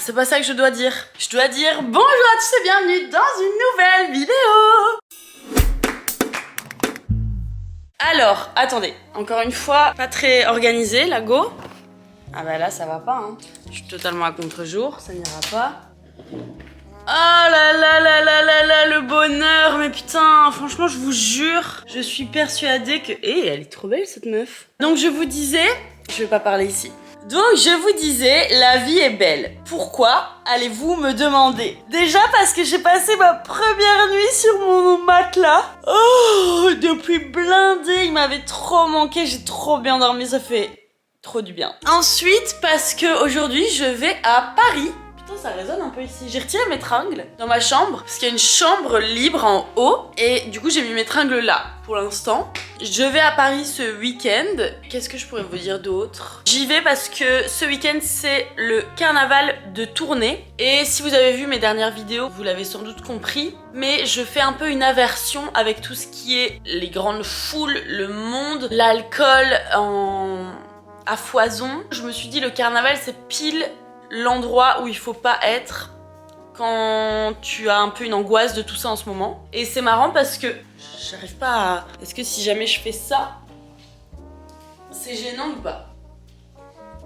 c'est pas ça que je dois dire. Je dois dire bonjour à tous et bienvenue dans une nouvelle vidéo. Alors, attendez, encore une fois, pas très organisé, la go. Ah bah là, ça va pas, hein. Je suis totalement à contre-jour, ça n'ira pas. Oh là là là là là là, le bonheur. Mais putain, franchement, je vous jure, je suis persuadée que... Eh, elle est trop belle, cette meuf. Donc, je vous disais... Je vais pas parler ici. Donc, je vous disais, la vie est belle. Pourquoi, allez-vous me demander? Déjà parce que j'ai passé ma première nuit sur mon matelas. Oh, depuis blindé, il m'avait trop manqué. J'ai trop bien dormi, ça fait trop du bien. Ensuite, parce que aujourd'hui, je vais à Paris. Putain, ça résonne un peu ici. J'ai retiré mes tringles dans ma chambre parce qu'il y a une chambre libre en haut et du coup j'ai mis mes tringles là pour l'instant. Je vais à Paris ce week-end. Qu'est-ce que je pourrais vous dire d'autre? J'y vais parce que ce week-end c'est le carnaval de Tournai et si vous avez vu mes dernières vidéos, vous l'avez sans doute compris, mais je fais un peu une aversion avec tout ce qui est les grandes foules, le monde, l'alcool à foison. Je me suis dit le carnaval c'est pile l'endroit où il faut pas être quand tu as un peu une angoisse de tout ça en ce moment. Et c'est marrant parce que j'arrive pas à... Est-ce que si jamais je fais ça, c'est gênant ou pas?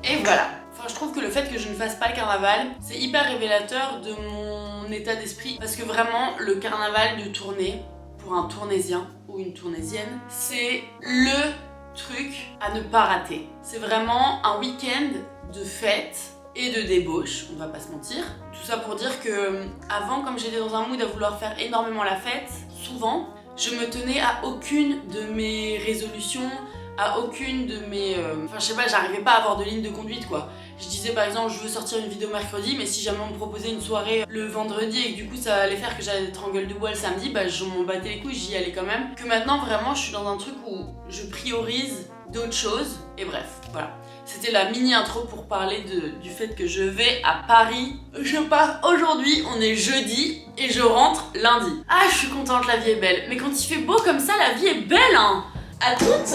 Et voilà. Enfin, je trouve que le fait que je ne fasse pas le carnaval, c'est hyper révélateur de mon état d'esprit. Parce que vraiment, le carnaval de Tournai, pour un Tournaisien ou une Tournaisienne, c'est le truc à ne pas rater. C'est vraiment un week-end de fête et de débauche, on va pas se mentir. Tout ça pour dire que avant, comme j'étais dans un mood à vouloir faire énormément la fête, souvent, je me tenais à aucune de mes résolutions, à aucune de mes... Enfin, je sais pas, j'arrivais pas à avoir de ligne de conduite, quoi. Je disais par exemple, je veux sortir une vidéo mercredi, mais si jamais on me proposait une soirée le vendredi et que du coup ça allait faire que j'allais être en gueule de bois le samedi, bah je m'en battais les couilles, j'y allais quand même. Que maintenant, vraiment, je suis dans un truc où je priorise d'autres choses, et bref, voilà. C'était la mini intro pour parler du fait que je vais à Paris. Je pars aujourd'hui, on est jeudi et je rentre lundi. Ah, je suis contente, la vie est belle. Mais quand il fait beau comme ça, la vie est belle, hein. À toutes.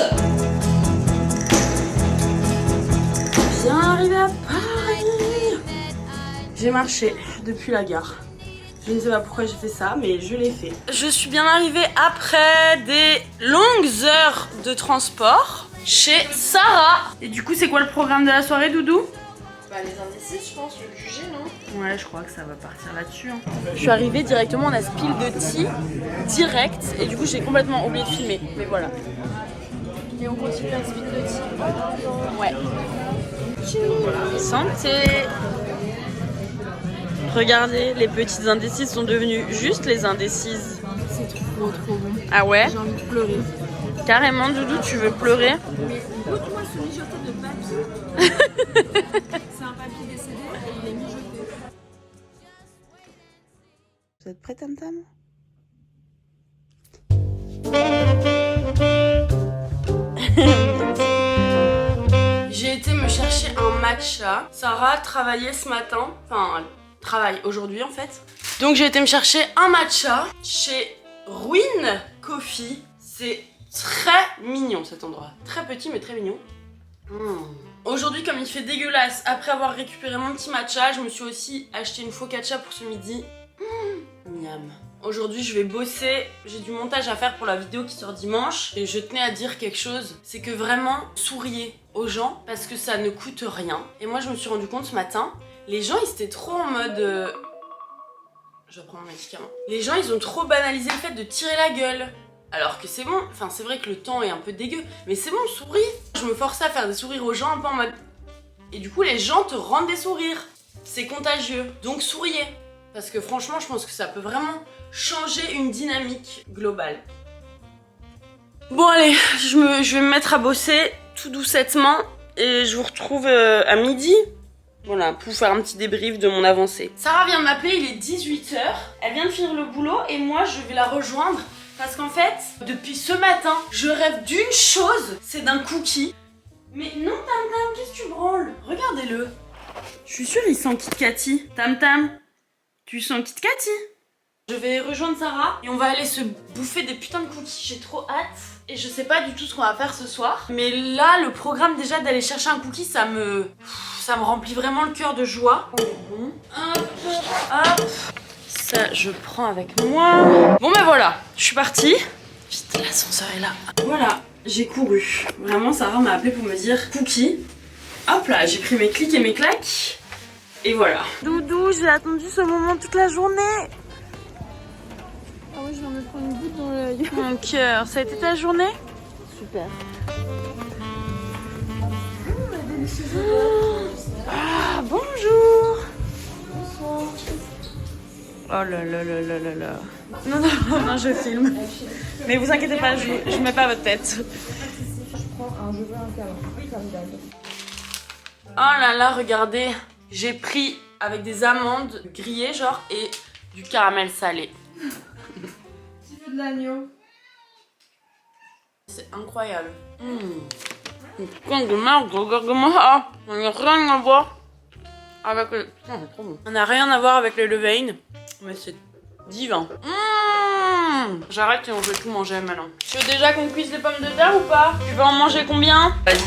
Bien arrivé à Paris. J'ai marché depuis la gare. Je ne sais pas pourquoi j'ai fait ça, mais je l'ai fait. Je suis bien arrivée après des longues heures de transport chez Sarah. Et du coup, c'est quoi le programme de la soirée, Doudou? Bah les indécises, je pense, le QG, non? Ouais, je crois que ça va partir là-dessus. Hein. Je suis arrivée directement, on a ce pile de tea direct. Et du coup, j'ai complètement oublié de filmer. Mais voilà. Et on continue à speed de tea. Ouais. Santé. Regardez, les petites indécises sont devenues juste les indécises. C'est trop bon. Ah ouais? J'ai envie de pleurer. Carrément, Doudou, tu veux pleurer? Mais goûte-moi ce mijoté de papier. C'est un papier décédé et il est mijoté. Vous êtes prêts, Tam Tam? J'ai été me chercher un matcha. Sarah travaillait ce matin. Enfin, elle travaille aujourd'hui en fait. Donc j'ai été me chercher un matcha chez Ruin Coffee. C'est très mignon cet endroit. Très petit mais très mignon. Aujourd'hui, comme il fait dégueulasse, après avoir récupéré mon petit matcha, je me suis aussi acheté une focaccia pour ce midi. Miam. Aujourd'hui, je vais bosser. J'ai du montage à faire pour la vidéo qui sort dimanche. Et je tenais à dire quelque chose. C'est que vraiment, souriez aux gens parce que ça ne coûte rien. Et moi, je me suis rendu compte ce matin, les gens, ils étaient trop en mode... Je reprends mon médicament. Les gens, ils ont trop banalisé le fait de tirer la gueule. Alors que c'est bon, enfin c'est vrai que le temps est un peu dégueu, mais c'est bon, souris. Je me forçais à faire des sourires aux gens un peu en mode... Et du coup les gens te rendent des sourires. C'est contagieux, donc souriez. Parce que franchement je pense que ça peut vraiment changer une dynamique globale. Bon allez, je vais me mettre à bosser tout doucettement et je vous retrouve à midi. Voilà, pour faire un petit débrief de mon avancée. Sarah vient de m'appeler, il est 18 h. Elle vient de finir le boulot et moi je vais la rejoindre. Parce qu'en fait, depuis ce matin, je rêve d'une chose, c'est d'un cookie. Mais non, Tam Tam, qu'est-ce que tu branles? Regardez-le. Je suis sûre, il sent Kit Kati. Tam Tam, tu sens Kit Kati? Je vais rejoindre Sarah et on va aller se bouffer des putains de cookies. J'ai trop hâte. Et je sais pas du tout ce qu'on va faire ce soir. Mais là, le programme déjà d'aller chercher un cookie, ça me remplit vraiment le cœur de joie. Bon. Hop, hop. Ça, je prends avec moi. Bon ben voilà, je suis partie. Vite, l'ascenseur est là. Voilà, j'ai couru. Vraiment, Sarah m'a appelé pour me dire cookie. Hop là, j'ai pris mes clics et mes claques. Et voilà. Doudou, j'ai attendu ce moment toute la journée. Ah oui, je viens de me prendre une goutte dans l'œil. Mon cœur, ça a été ta journée? Super. Ah, bonjour. Bonsoir. Oh là là là là là là. Non, non, non, je filme. Mais vous inquiétez pas, je mets pas votre tête. Je prends un, je veux un câlin. Formidable. Oh là là, regardez. J'ai pris avec des amandes grillées, genre, et du caramel salé. Tu veux de l'agneau? C'est incroyable. Con de merde, regarde-moi ça. On n'a rien à voir avec le... Oh, c'est trop bon. On n'a rien à voir avec le levain, mais c'est divin. J'arrête et on veut tout manger maintenant. Tu veux déjà qu'on cuise les pommes de terre ou pas? Tu veux en manger combien? Vas-y.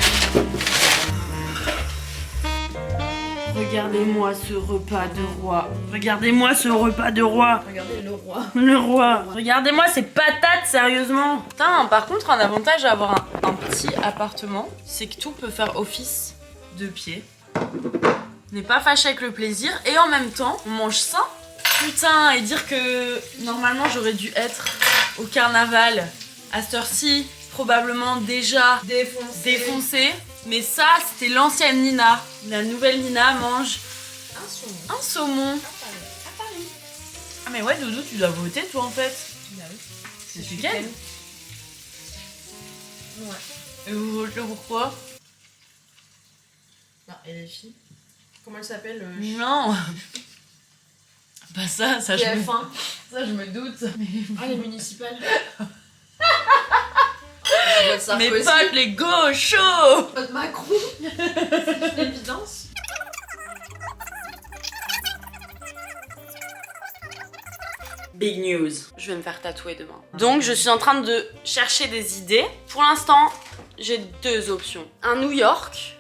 Regardez-moi ce repas de roi. Regardez-moi ce repas de roi. Regardez le roi. Le roi. Regardez-moi ces patates, sérieusement. Putain, par contre, un avantage à avoir un petit appartement, c'est que tout peut faire office de pied. On n'est pas fâché avec le plaisir et en même temps, on mange ça. Putain, et dire que normalement j'aurais dû être au carnaval à cette heure-ci, probablement déjà défoncée. Mais ça, c'était l'ancienne Nina. La nouvelle Nina mange un saumon. À Paris. Ah mais ouais, Doudou, tu dois voter toi en fait. Bah oui. C'est ce week-end. Ouais. Et vous votez pourquoi? Non, et les filles? Comment elle s'appelle Non. Bah ça je me... TF1. Ça je me doute. Ah, les municipales. Mes potes, les gauchos. Pote Macron. C'est l'évidence. Big news. Je vais me faire tatouer demain. Donc je suis en train de chercher des idées. Pour l'instant, j'ai deux options. Un New York.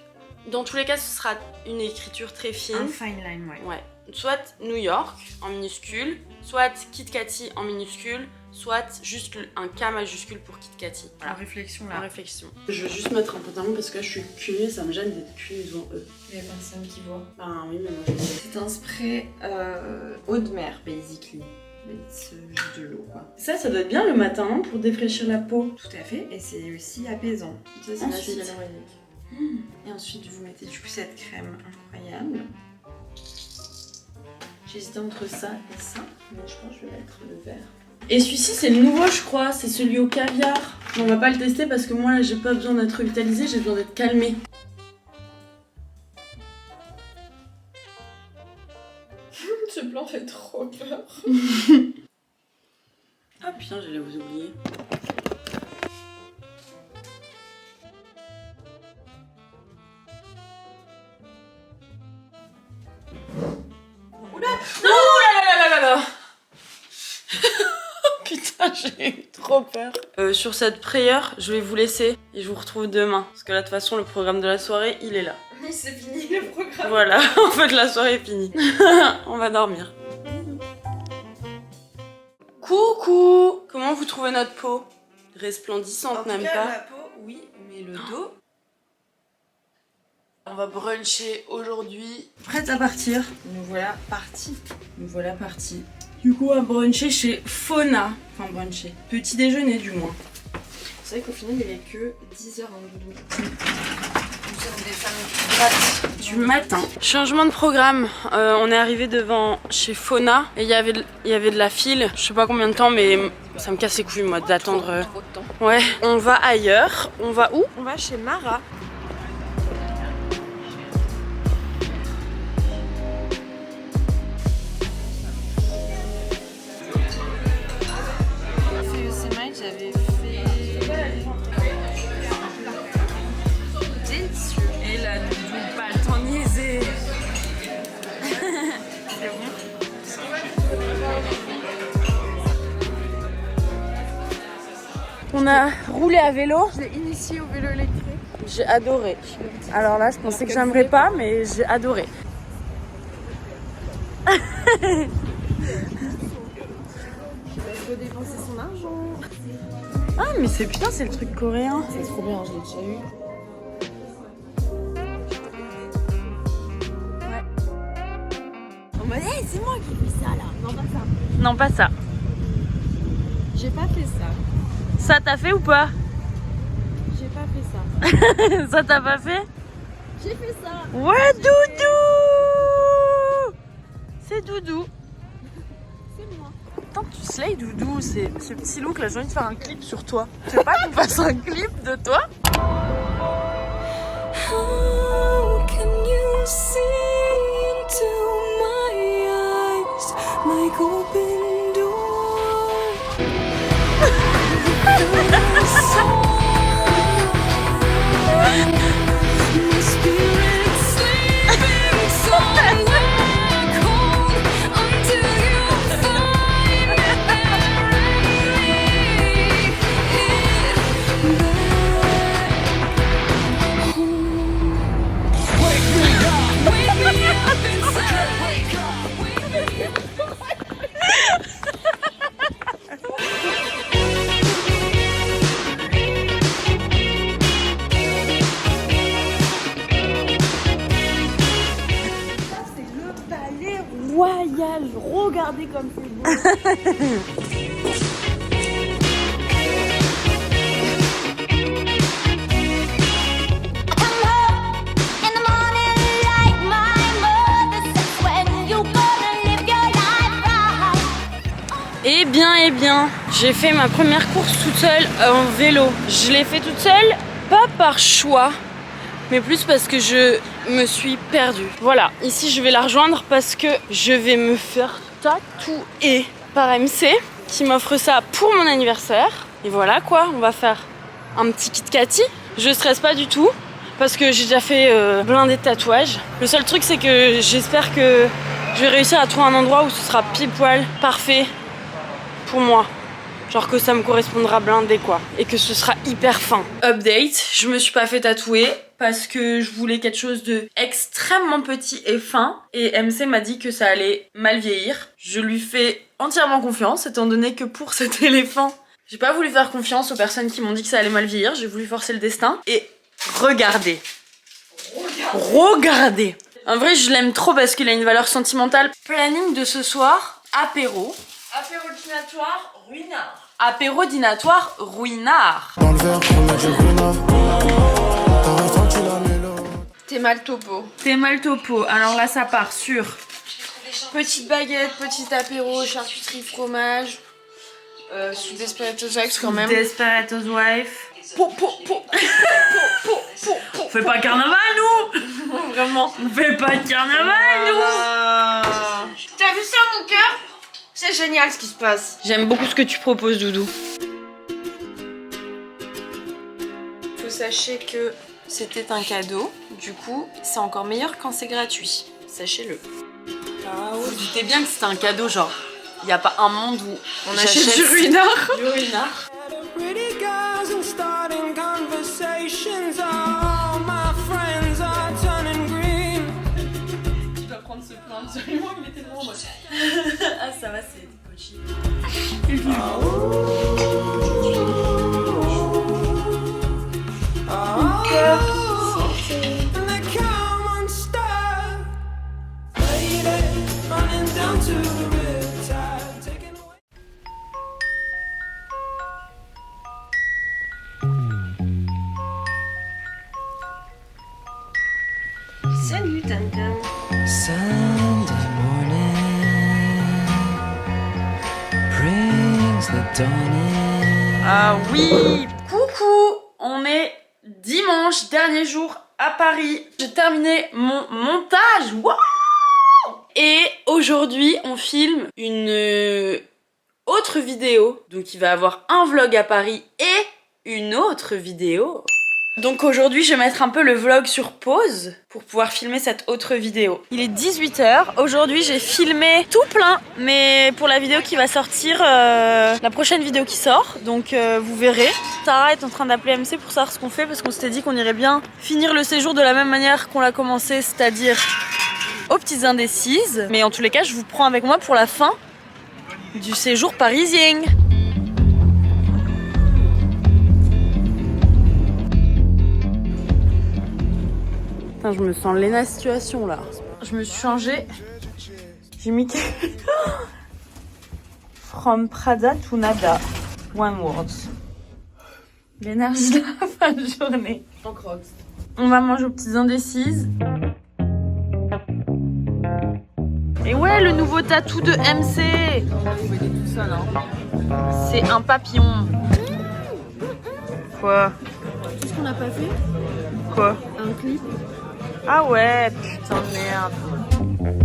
Dans tous les cas, ce sera une écriture très fine. Un fine line, ouais. Ouais. Soit New York en minuscule, soit Kit Kati en minuscule, soit juste un K majuscule pour Kit Kati. Voilà. En réflexion là. En réflexion. Je veux juste mettre un pantalon parce que là je suis cul, ça me gêne d'être cul devant eux. Il y a personne qui voit. Ben oui, mais moi je... C'est un spray eau de mer, basically. Mais c'est juste de l'eau, quoi. Ça doit être bien le matin hein, pour défraîchir la peau. Tout à fait. Et c'est aussi apaisant. Ça, c'est Ensuite. l'acide hyaluronique. Et ensuite, vous mettez du coup cette crème incroyable. J'hésitais entre ça et ça, mais je pense que je vais mettre le vert. Et celui-ci c'est le nouveau je crois, c'est celui au caviar. On va pas le tester parce que moi là j'ai pas besoin d'être revitalisée, j'ai besoin d'être calmée. Ce blanc fait trop peur. Ah putain, j'allais vous oublier. Oula! Non! Oula! Putain, j'ai eu trop peur. Sur cette prière, je vais vous laisser et je vous retrouve demain. Parce que là, de toute façon, le programme de la soirée, il est là. Oui, c'est fini le programme. Voilà, en fait, la soirée est finie. On va dormir. Coucou! Comment vous trouvez notre peau? Resplendissante, n'aime pas? La peau, oui, mais le dos... On va bruncher aujourd'hui. Prête à partir. Nous voilà partis. Nous voilà partis. Du coup, on va bruncher chez Fauna. Enfin, bruncher. Petit déjeuner, du moins. C'est vrai qu'au final, il n'y avait que 10 heures en doudou. Nous sommes des femmes grattes. Du matin. Changement de programme. On est arrivé devant chez Fauna et il y avait de la file. Je sais pas combien de temps, mais ça me casse les couilles, moi, d'attendre. Trop de temps. Ouais. On va ailleurs. On va où? On va chez Mara. J'avais fait délicieux. Et là, Doudou, pas le temps de niaiser. C'est bon. On On a roulé à vélo. Je l'ai initié au vélo électrique. J'ai adoré. Alors là, je pensais que j'aimerais pas, mais j'ai adoré. Il faut dépenser son argent. Ah, mais c'est putain, c'est le truc coréen. C'est trop bien, je l'ai déjà eu. En mode, hey, c'est moi qui fais ça là. Non, pas ça. Non, pas ça. J'ai pas fait ça. Ça t'a fait ou pas? J'ai pas fait ça. Ça t'a pas fait? J'ai fait ça. Ouais, Doudou! C'est Doudou. C'est moi. Tant que tu slay Doudou, c'est ce petit look là, j'ai envie de faire un clip sur toi. Tu veux pas qu'on fasse un clip de toi? How can you see into my eyes like open doors? My spirit sleeping somewhere cold until you find it there and leave it home. Wake me up inside. Wake up. Royal, regardez comme c'est beau. Eh bien, j'ai fait ma première course toute seule en vélo. Je l'ai fait toute seule, pas par choix, mais plus parce que je me suis perdue. Voilà, ici je vais la rejoindre parce que je vais me faire tatouer par MC qui m'offre ça pour mon anniversaire. Et voilà quoi, on va faire un petit Kit Kati. Je stresse pas du tout parce que j'ai déjà fait blindé de tatouages. Le seul truc c'est que j'espère que je vais réussir à trouver un endroit où ce sera pile poil parfait pour moi. Genre que ça me correspondra blindé quoi. Et que ce sera hyper fin. Update, je me suis pas fait tatouer parce que je voulais quelque chose de extrêmement petit et fin. Et MC m'a dit que ça allait mal vieillir. Je lui fais entièrement confiance étant donné que pour cet éléphant, j'ai pas voulu faire confiance aux personnes qui m'ont dit que ça allait mal vieillir. J'ai voulu forcer le destin. Et regardez. Regardez. En vrai, je l'aime trop parce qu'il a une valeur sentimentale. Planning de ce soir, apéro. Apéro dînatoire, ruinard. Apéro dînatoire, ruinard. Dans le verre, on a du ruinard. T'as ressenti la mélo. T'es mal topo. T'es mal topo. Alors là, ça part sur petite baguette, petit apéro, charcuterie, fromage. Sous Desperados Wives quand même. Desperados Wife. On fait pas carnaval, nous. Vraiment. On fait pas de carnaval, nous. T'as vu ça, mon cœur? C'est génial ce qui se passe. J'aime beaucoup ce que tu proposes, Doudou. Faut sachez que c'était un cadeau. Du coup, c'est encore meilleur quand c'est gratuit. Sachez-le. Vous vous doutez bien que c'était un cadeau, genre. Il n'y a pas un monde où On achète du ruinard. Du ruinard. Pretty girls and starting conversations. All my friends are turning green. Tu dois prendre ce plan absolument, il était trop en mode. Ah, ça va, c'est des pochis. And they come unstuck. Lady, running down to the riptide, taking away. Salut, Tantam. Sunday morning brings the dawning. Ah oui, coucou, on est dimanche, dernier jour à Paris. J'ai terminé mon montage, waouh. Et aujourd'hui, on filme une autre vidéo. Donc il va y avoir un vlog à Paris et une autre vidéo Donc aujourd'hui, je vais mettre un peu le vlog sur pause pour pouvoir filmer cette autre vidéo. Il est 18h. Aujourd'hui, j'ai filmé tout plein, mais pour la vidéo qui va sortir, la prochaine vidéo qui sort. Donc vous verrez. Tara est en train d'appeler MC pour savoir ce qu'on fait parce qu'on s'était dit qu'on irait bien finir le séjour de la même manière qu'on l'a commencé, c'est-à-dire aux petites indécises. Mais en tous les cas, je vous prends avec moi pour la fin du séjour parisien. Putain, je me sens Lena situation là. Je me suis changée. J'ai mis From Prada to Nada. One word. L'énergie de la fin de journée. En crocs. On va manger aux petites indécises. Et ouais, le nouveau tatou de MC. Vous voyez tout ça, non? C'est un papillon. Quoi? Tout ce qu'on n'a pas fait, Quoi? un clip. Ah ouais, putain de merde.